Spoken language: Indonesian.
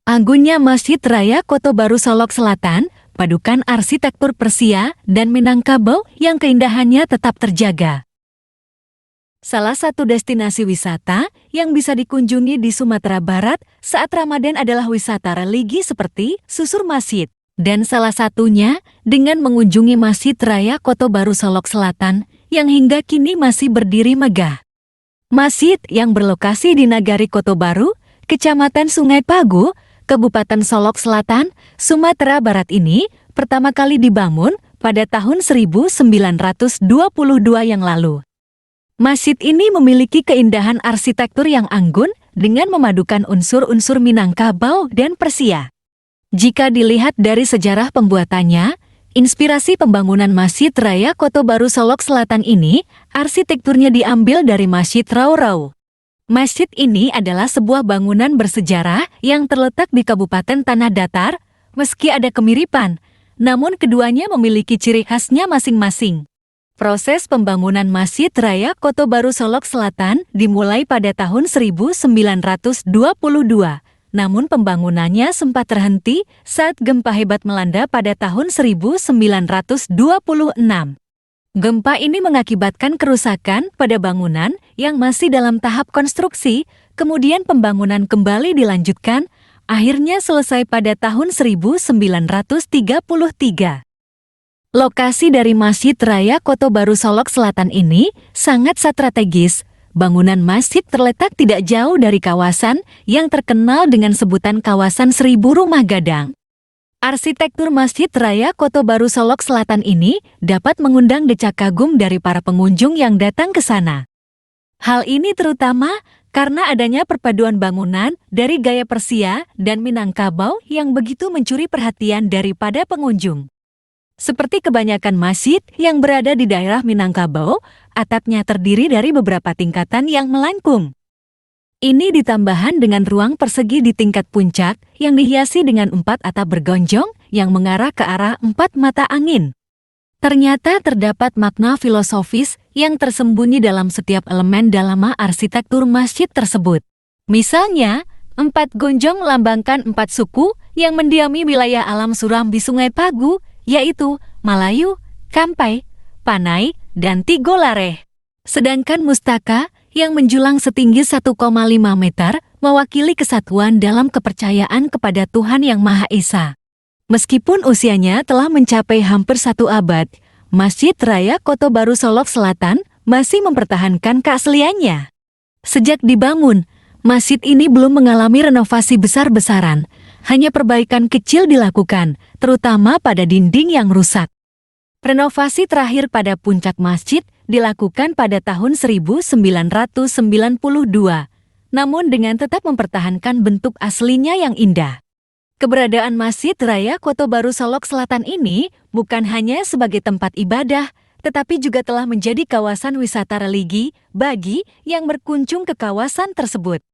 Anggunnya Masjid Raya Kota Baru Solok Selatan, padukan arsitektur Persia dan Minangkabau yang keindahannya tetap terjaga. Salah satu destinasi wisata yang bisa dikunjungi di Sumatera Barat saat Ramadan adalah wisata religi seperti susur masjid. Dan salah satunya dengan mengunjungi Masjid Raya Kota Baru Solok Selatan yang hingga kini masih berdiri megah. Masjid yang berlokasi di Nagari Kota Baru, Kecamatan Sungai Pagu, Kabupaten Solok Selatan, Sumatera Barat ini pertama kali dibangun pada tahun 1922 yang lalu. Masjid ini memiliki keindahan arsitektur yang anggun dengan memadukan unsur-unsur Minangkabau dan Persia. Jika dilihat dari sejarah pembuatannya, inspirasi pembangunan Masjid Raya Kota Baru Solok Selatan ini, arsitekturnya diambil dari Masjid Rau-Rau. Masjid ini adalah sebuah bangunan bersejarah yang terletak di Kabupaten Tanah Datar, meski ada kemiripan, namun keduanya memiliki ciri khasnya masing-masing. Proses pembangunan Masjid Raya Kota Baru Solok Selatan dimulai pada tahun 1922, namun pembangunannya sempat terhenti saat gempa hebat melanda pada tahun 1926. Gempa ini mengakibatkan kerusakan pada bangunan yang masih dalam tahap konstruksi, kemudian pembangunan kembali dilanjutkan, akhirnya selesai pada tahun 1933. Lokasi dari Masjid Raya Kota Baru Solok Selatan ini sangat strategis. Bangunan masjid terletak tidak jauh dari kawasan yang terkenal dengan sebutan kawasan 1000 rumah gadang. Arsitektur Masjid Raya Kota Baru Solok Selatan ini dapat mengundang decak kagum dari para pengunjung yang datang ke sana. Hal ini terutama karena adanya perpaduan bangunan dari gaya Persia dan Minangkabau yang begitu mencuri perhatian daripada pengunjung. Seperti kebanyakan masjid yang berada di daerah Minangkabau, atapnya terdiri dari beberapa tingkatan yang melengkung. Ini ditambahkan dengan ruang persegi di tingkat puncak yang dihiasi dengan 4 atap bergonjong yang mengarah ke arah 4 mata angin. Ternyata terdapat makna filosofis yang tersembunyi dalam setiap elemen dalam arsitektur masjid tersebut. Misalnya, 4 gonjong melambangkan 4 suku yang mendiami wilayah alam suram di Sungai Pagu, yaitu Malayu, Kampai, Panai, dan Tigolareh. Sedangkan mustaka yang menjulang setinggi 1,5 meter mewakili kesatuan dalam kepercayaan kepada Tuhan Yang Maha Esa. Meskipun usianya telah mencapai hampir 1 abad, Masjid Raya Kota Baru Solok Selatan masih mempertahankan keasliannya. Sejak dibangun, masjid ini belum mengalami renovasi besar-besaran, hanya perbaikan kecil dilakukan, terutama pada dinding yang rusak. Renovasi terakhir pada puncak masjid dilakukan pada tahun 1992, namun dengan tetap mempertahankan bentuk aslinya yang indah. Keberadaan Masjid Raya Kota Baru Solok Selatan ini bukan hanya sebagai tempat ibadah, tetapi juga telah menjadi kawasan wisata religi bagi yang berkunjung ke kawasan tersebut.